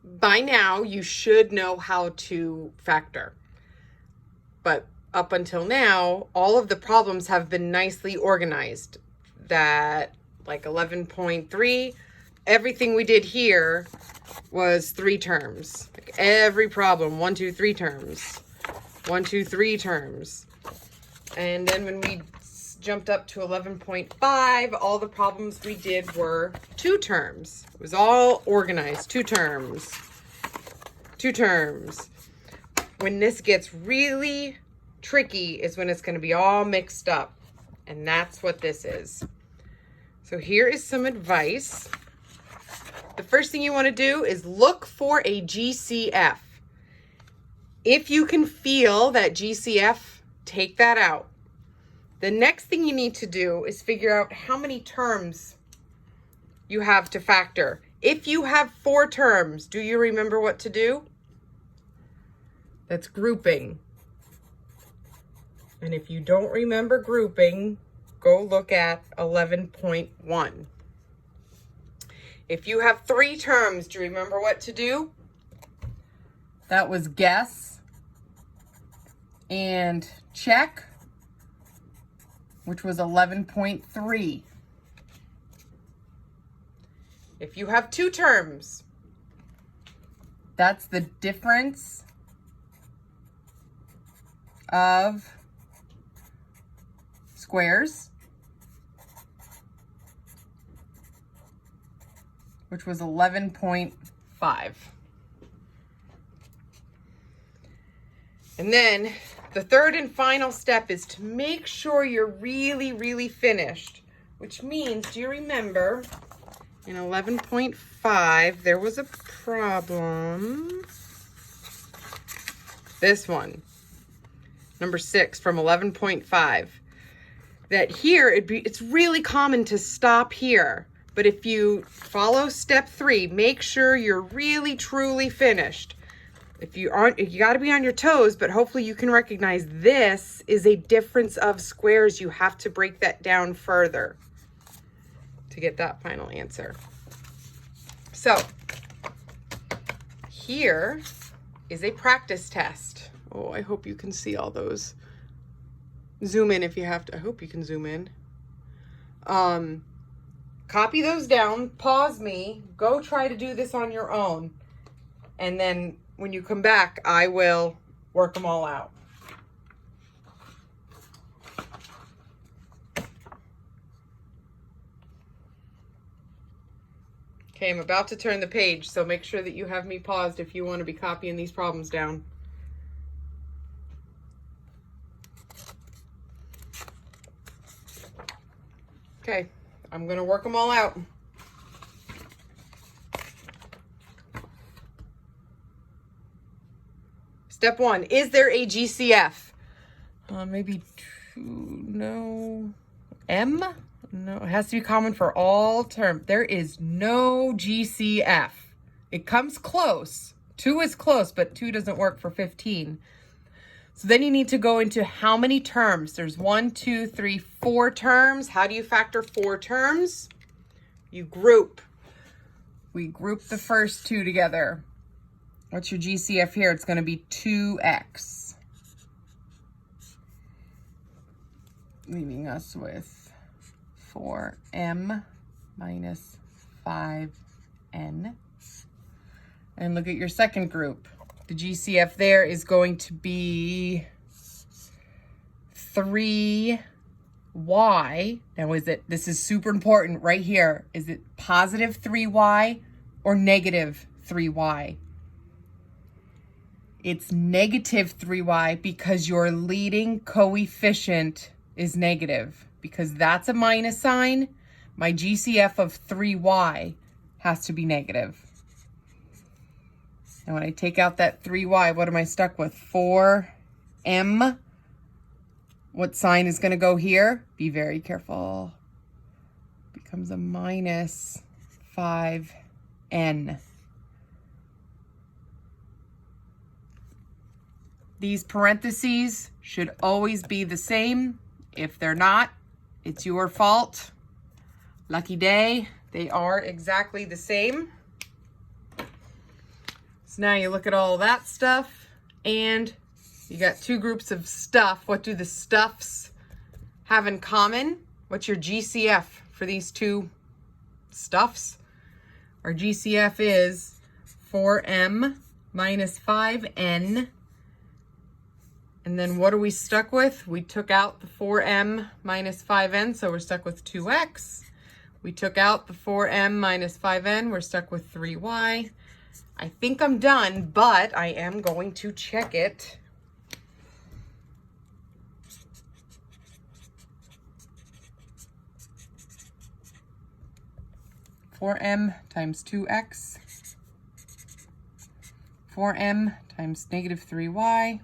by now you should know how to factor. But up until now, all of the problems have been nicely organized. That like 11.3, everything we did here was 3 terms. Like every problem, 1, 2, 3 terms. 1, 2, 3 terms. And then when we jumped up to 11.5, all the problems we did were 2 terms. It was all organized, 2 terms. 2 terms. When this gets really tricky is when it's going to be all mixed up. And that's what this is. So here is some advice. The first thing you want to do is look for a GCF. If you can feel that GCF, take that out. The next thing you need to do is figure out how many terms you have to factor. If you have 4 terms, do you remember what to do? That's grouping. And if you don't remember grouping, go look at 11.1. If you have 3 terms, do you remember what to do? That was guess and check, which was 11.3. If you have 2 terms, that's the difference of squares, which was 11.5. And then the third and final step is to make sure you're really finished, which means, do you remember in 11.5, there was a problem. This one, number 6 from 11.5. That here, it's really common to stop here. But if you follow step 3, make sure you're really, truly finished. If you aren't, you got to be on your toes, but hopefully you can recognize this is a difference of squares. You have to break that down further to get that final answer. So here is a practice test. Oh, I hope you can see all those. Zoom in if you have to. I hope you can zoom in. Copy those down, pause me, go try to do this on your own. And then when you come back, I will work them all out. Okay, I'm about to turn the page, so make sure that you have me paused if you want to be copying these problems down. Okay, I'm going to work them all out. Step 1, is there a GCF? Maybe 2, no. M? No, it has to be common for all terms. There is no GCF. It comes close. 2 is close, but 2 doesn't work for 15. So then you need to go into how many terms. There's 1, 2, 3, 4 terms. How do you factor 4 terms? You group. We group the first 2 together. What's your GCF here? It's going to be 2x. Leaving us with 4m minus 5n. And look at your second group. The GCF there is going to be 3y. Now this is super important right here. Is it positive 3y or negative 3y? It's negative 3y because your leading coefficient is negative. Because that's a minus sign, my GCF of 3y has to be negative. And when I take out that 3y, what am I stuck with? 4m. What sign is going to go here? Be very careful. Becomes a minus 5n. These parentheses should always be the same. If they're not, it's your fault. Lucky day, they are exactly the same. So now you look at all that stuff and you got two groups of stuff. What do the stuffs have in common? What's your GCF for these two stuffs? Our GCF is 4m minus 5n. And then what are we stuck with? We took out the 4m minus 5n, so we're stuck with 2x. We took out the 4m minus 5n, we're stuck with 3y. I think I'm done, but I am going to check it. (4m times 2x), 4m times negative 3y,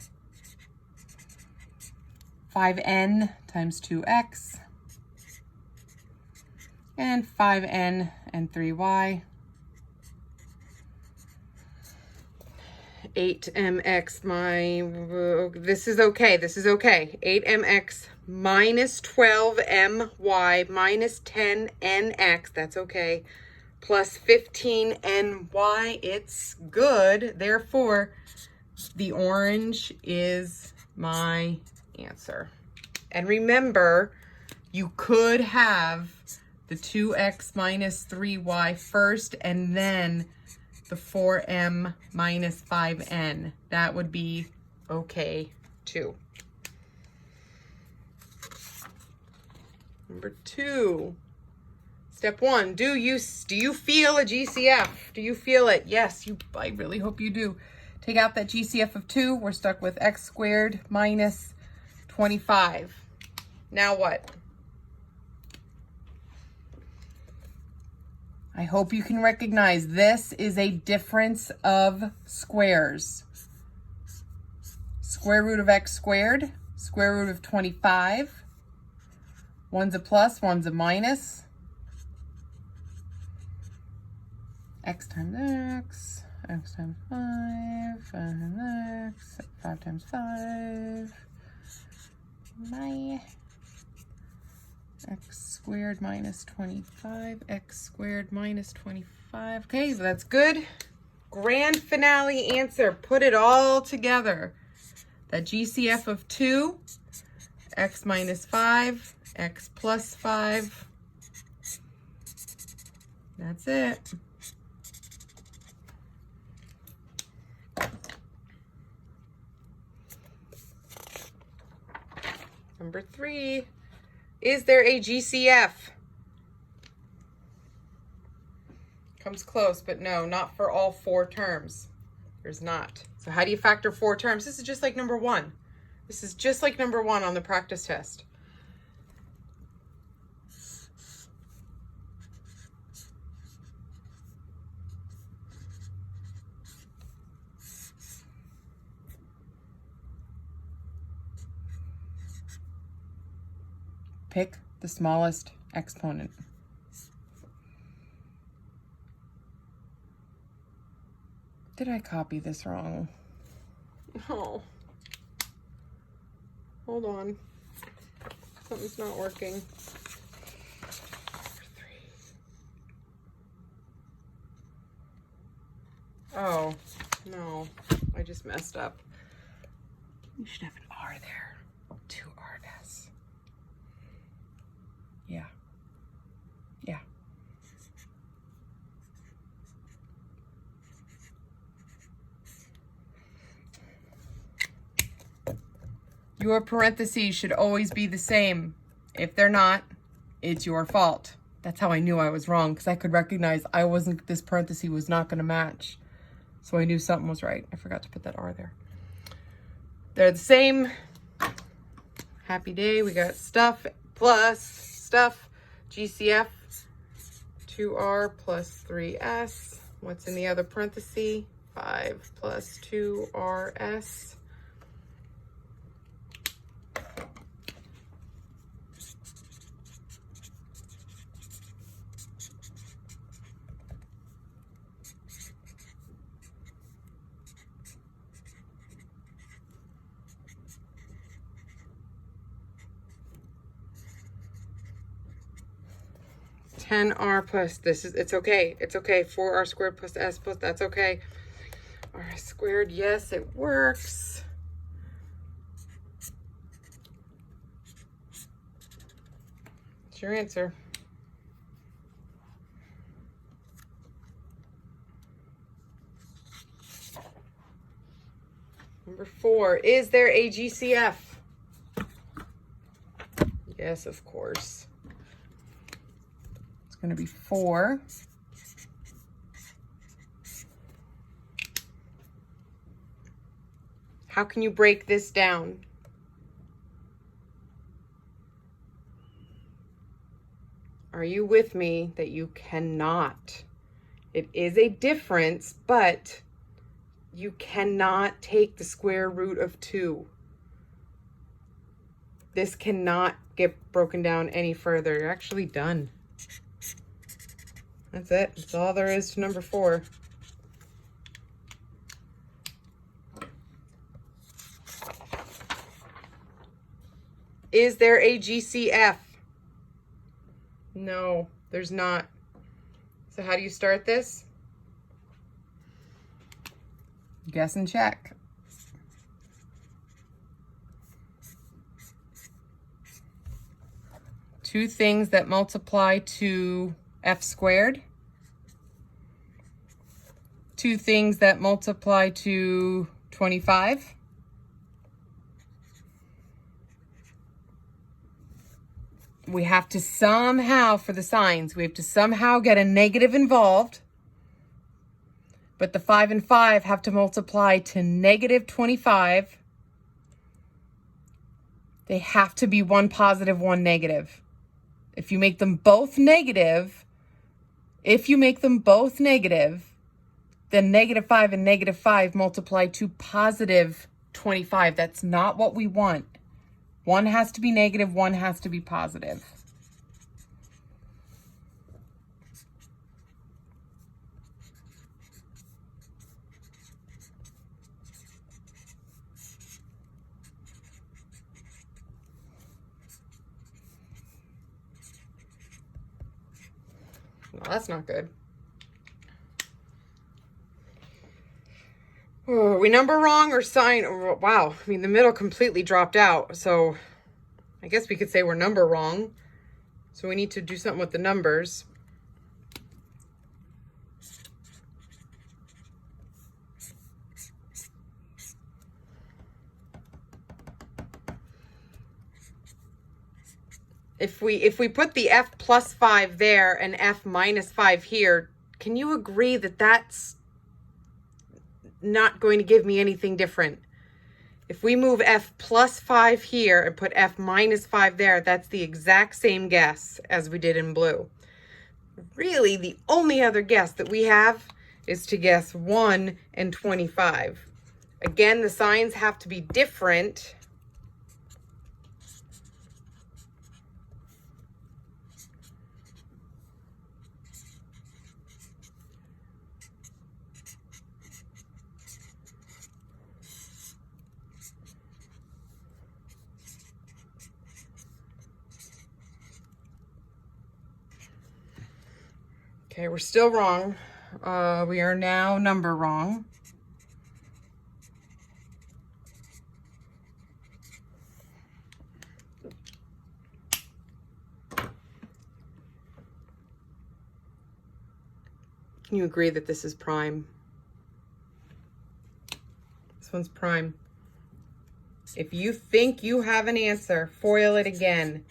5n times 2x, and 5n and 3y. 8mx, this is okay, 8mx minus 12my minus 10nx, that's okay, plus 15ny, it's good. Therefore, the orange is my answer. And remember, you could have the 2x minus 3y first and then the 4m minus 5n. That would be okay too. Number 2. Step 1, do you feel a GCF? Do you feel it? Yes, I really hope you do. Take out that GCF of 2. We're stuck with x squared minus 25. Now what? I hope you can recognize this is a difference of squares. Square root of x squared, square root of 25. One's a plus, one's a minus. X times x, x times 5, 5 times x, 5 times 5. My x squared minus 25, x squared minus 25. Okay, so that's good. Grand finale answer. Put it all together. That GCF of 2, x minus 5, x plus 5. That's it. Number 3. Is there a GCF? Comes close, but no, not for all 4 terms. There's not. So how do you factor 4 terms? This is just like number 1. This is just like number 1 on the practice test. Pick the smallest exponent. Did I copy this wrong? Oh. Hold on. Something's not working. Oh, no. I just messed up. You should have an R there. 2RS. Yeah. Yeah. Your parentheses should always be the same. If they're not, it's your fault. That's how I knew I was wrong, because I could recognize this parenthesis was not going to match. So I knew something was right. I forgot to put that R there. They're the same. Happy day. We got stuff plus stuff. GCF. 2R plus 3S. What's in the other parenthesis? 5 plus 2RS. $10R plus, it's okay. It's okay. 4R squared plus S plus, that's okay. R squared, yes, it works. What's your answer? Number 4, is there a GCF? Yes, of course. It's going to be 4. How can you break this down? Are you with me that you cannot? It is a difference, but you cannot take the square root of 2. This cannot get broken down any further. You're actually done. That's it. That's all there is to number 4. Is there a GCF? No, there's not. So how do you start this? Guess and check. Two things that multiply to f squared. Two things that multiply to 25. We have to somehow, for the signs, we have to somehow get a negative involved. But the 5 and 5 have to multiply to negative 25. They have to be one positive, one negative. If you make them both negative, then negative 5 and negative 5 multiply to positive 25. That's not what we want. One has to be negative, one has to be positive. Well, that's not good. Oh, are we number wrong or sign? Oh, wow, I mean, the middle completely dropped out. So I guess we could say we're number wrong. So we need to do something with the numbers. If we put the f plus 5 there and f minus 5 here, can you agree that that's not going to give me anything different? If we move f plus 5 here and put f minus 5 there, that's the exact same guess as we did in blue. Really, the only other guess that we have is to guess 1 and 25. Again, the signs have to be different. Okay, we're still wrong. We are now number wrong. Can you agree that this is prime? This one's prime. If you think you have an answer, foil it again.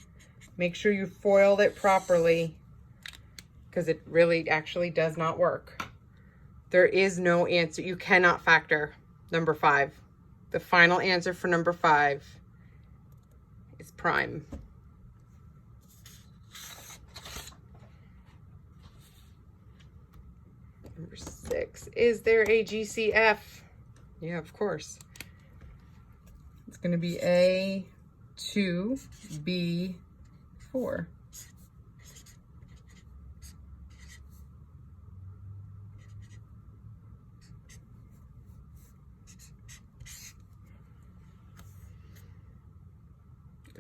Make sure you foiled it properly, because it really actually does not work. There is no answer. You cannot factor number 5. The final answer for number 5 is prime. Number 6, is there a GCF? Yeah, of course. It's going to be A2, B4.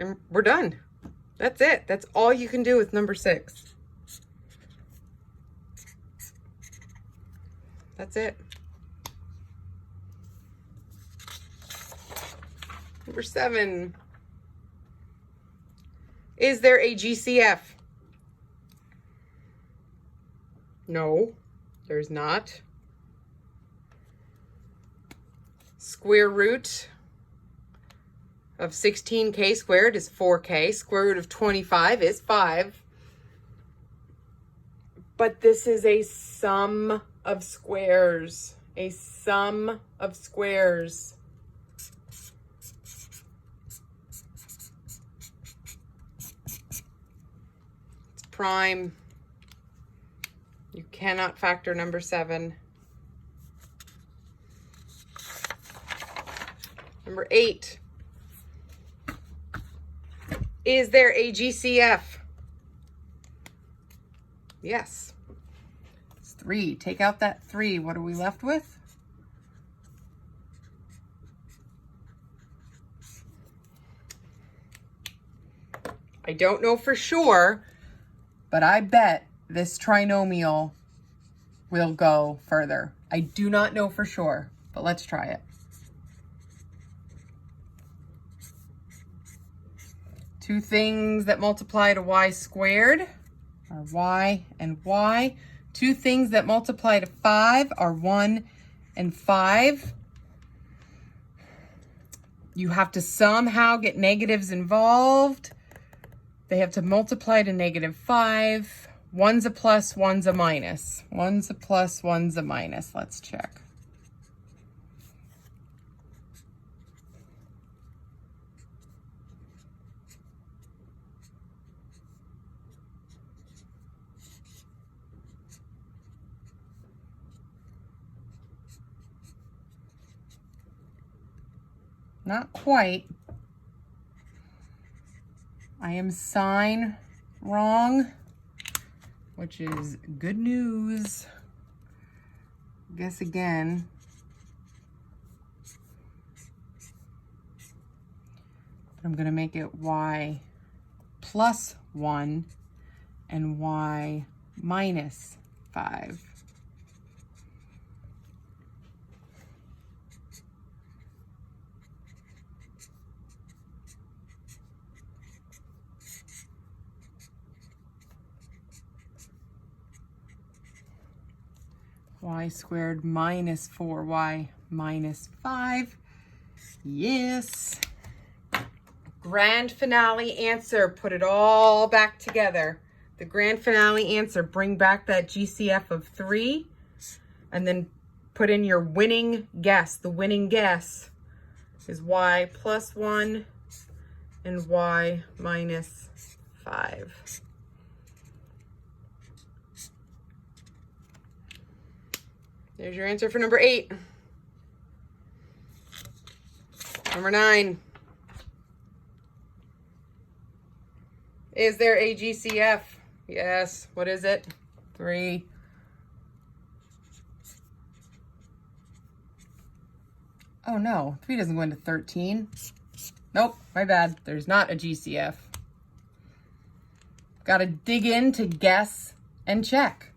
And we're done. That's it. That's all you can do with number 6. That's it. Number 7. Is there a GCF? No, there's not. Square root of 16k squared is 4k. Square root of 25 is 5. But this is a sum of squares. A sum of squares. It's prime. You cannot factor number 7. Number 8. Is there a GCF? Yes. It's 3. Take out that 3. What are we left with? I don't know for sure, but I bet this trinomial will go further. I do not know for sure, but let's try it. Two things that multiply to y squared are y and y. Two things that multiply to 5 are 1 and 5. You have to somehow get negatives involved. They have to multiply to -5. One's a plus, one's a minus. One's a plus, one's a minus. Let's check. Not quite. I am sign wrong, which is good news. Guess again. I'm going to make it y plus 1 and y minus 5. Y squared minus 4y minus 5. Yes. Grand finale answer. Put it all back together. The grand finale answer. Bring back that GCF of 3. And then put in your winning guess. The winning guess is y plus 1 and y minus 5. There's your answer for number 8. Number 9. Is there a GCF? Yes. What is it? 3. Oh no, 3 doesn't go into 13. Nope, my bad. There's not a GCF. Got to dig in to guess and check.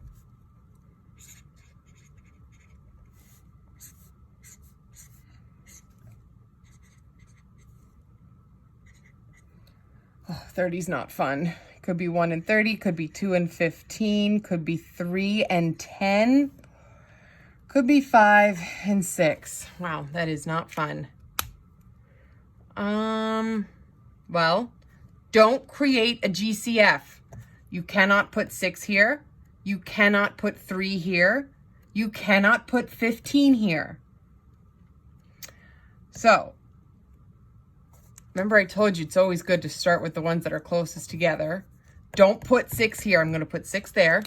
Oh, 30's not fun. Could be 1 and 30, could be 2 and 15, could be 3 and 10, could be 5 and 6. Wow, that is not fun. Well, don't create a GCF. You cannot put 6 here. You cannot put 3 here. You cannot put 15 here. So, remember I told you it's always good to start with the ones that are closest together. Don't put 6 here. I'm going to put 6 there.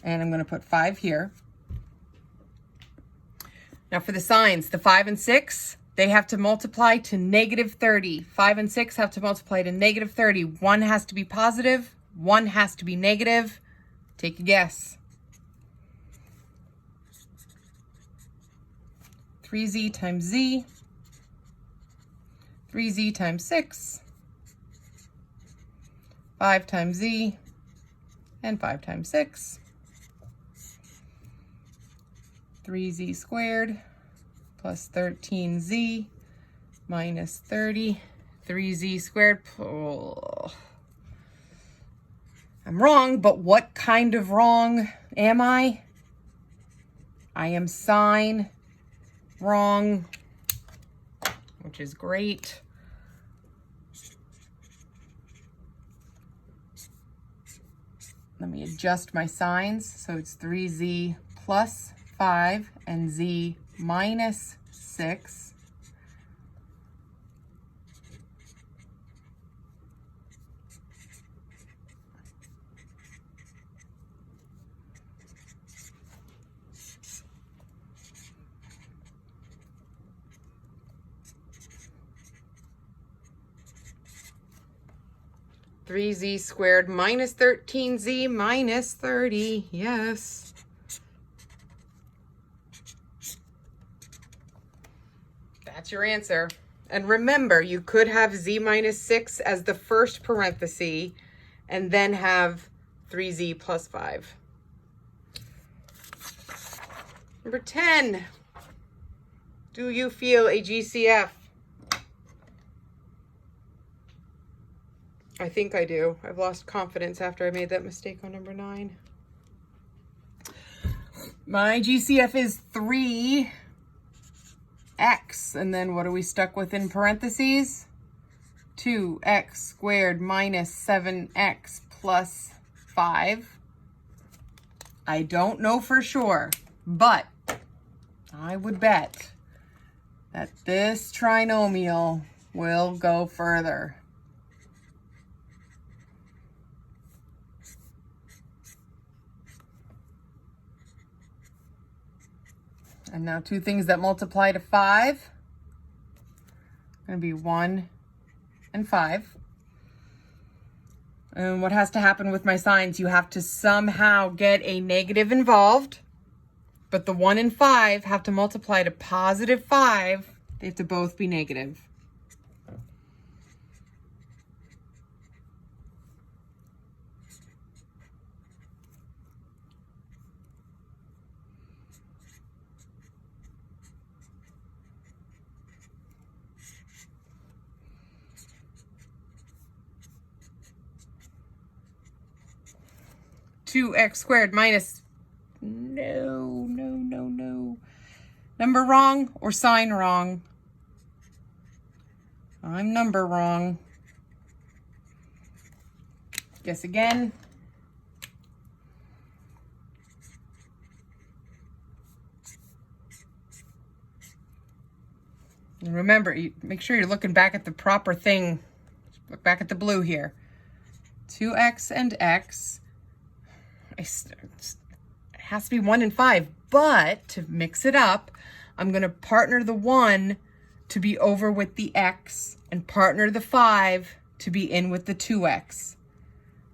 And I'm going to put 5 here. Now for the signs, the 5 and 6, they have to multiply to -30. 5 and 6 have to multiply to -30. One has to be positive. One has to be negative. Take a guess. 3z times z, 3z times 6, 5 times z, and 5 times 6. 3z squared plus 13z minus 30, 3z squared. Oh. I'm wrong, but what kind of wrong am I? I am sign wrong, which is great. Let me adjust my signs. So it's 3z plus 5 and z minus 6. Three z squared minus 13z minus 30. Yes. That's your answer. And remember, you could have z minus 6 as the first parenthesis and then have 3z plus 5. Number 10. Do you feel a GCF? I think I do. I've lost confidence after I made that mistake on number 9. My GCF is 3x. And then what are we stuck with in parentheses? 2x squared minus 7x plus 5. I don't know for sure, but I would bet that this trinomial will go further. And now two things that multiply to 5. Going to be 1 and 5. And what has to happen with my signs? You have to somehow get a negative involved. But the 1 and 5 have to multiply to positive 5. They have to both be negative. Two x squared minus, no. Number wrong or sign wrong? I'm number wrong. Guess again. And remember, make sure you're looking back at the proper thing. Look back at the blue here. 2x and x. It has to be 1 and 5, but to mix it up, I'm going to partner the 1 to be over with the x and partner the 5 to be in with the 2x.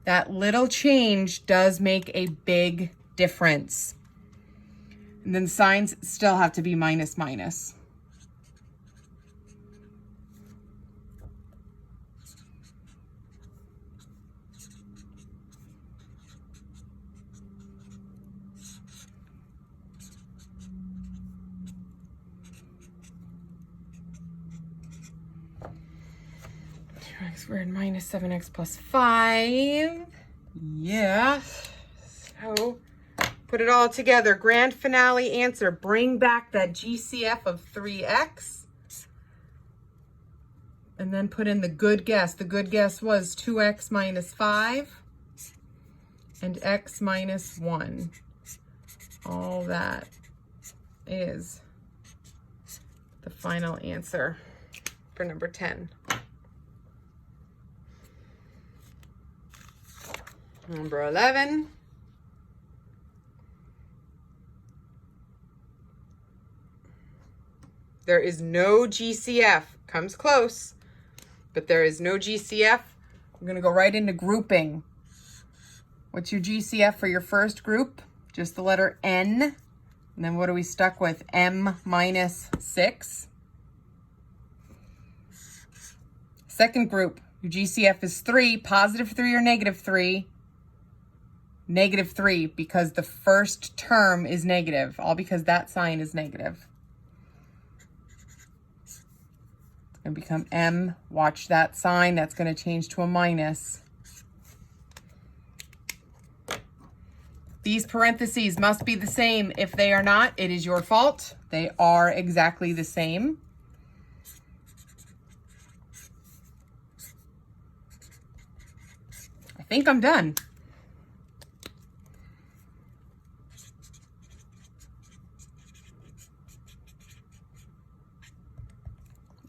That little change does make a big difference. And then signs still have to be minus minus. X squared minus 7x plus 5. Yeah. So put it all together. Grand finale answer. Bring back that GCF of 3x. And then put in the good guess. The good guess was 2x minus 5 and x minus 1. All that is the final answer for number 10. Number 11. There is no GCF. Comes close, but there is no GCF. We're going to go right into grouping. What's your GCF for your first group? Just the letter N. And then what are we stuck with? M minus 6. Second group, your GCF is 3, positive 3 or negative 3. Negative 3 because the first term is negative, all because that sign is negative. going to become M. Watch that sign. That's going to change to a minus. These parentheses must be the same. If they are not, it is your fault. They are exactly the same. I think I'm done.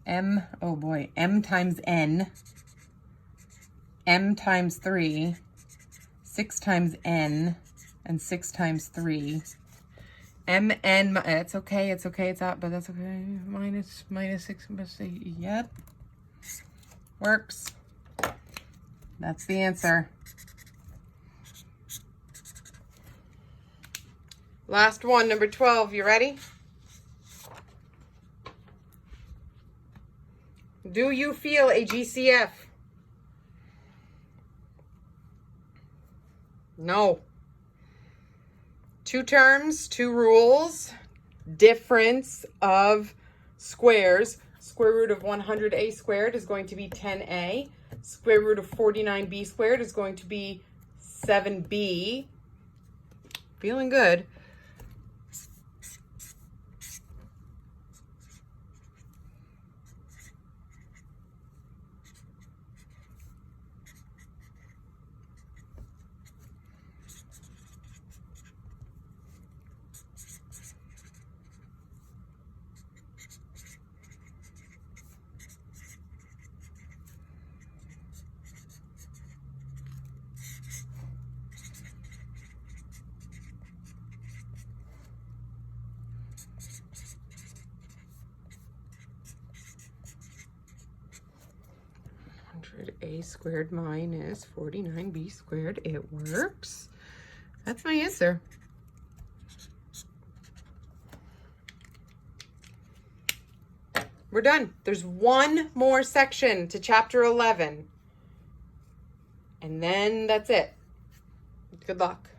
M, oh boy, M times N, M times 3, 6 times N, and 6 times 3. Mn, it's okay, it's out, but that's okay. Minus 6, yep. Works. That's the answer. Last one, number 12, you ready? Do you feel a GCF? No. 2 terms, 2 rules, difference of squares. Square root of 100a squared is going to be 10a. Square root of 49b squared is going to be 7b. Feeling good. A squared minus 49b squared. It works. That's my answer. We're done. There's one more section to chapter 11. And then that's it. Good luck.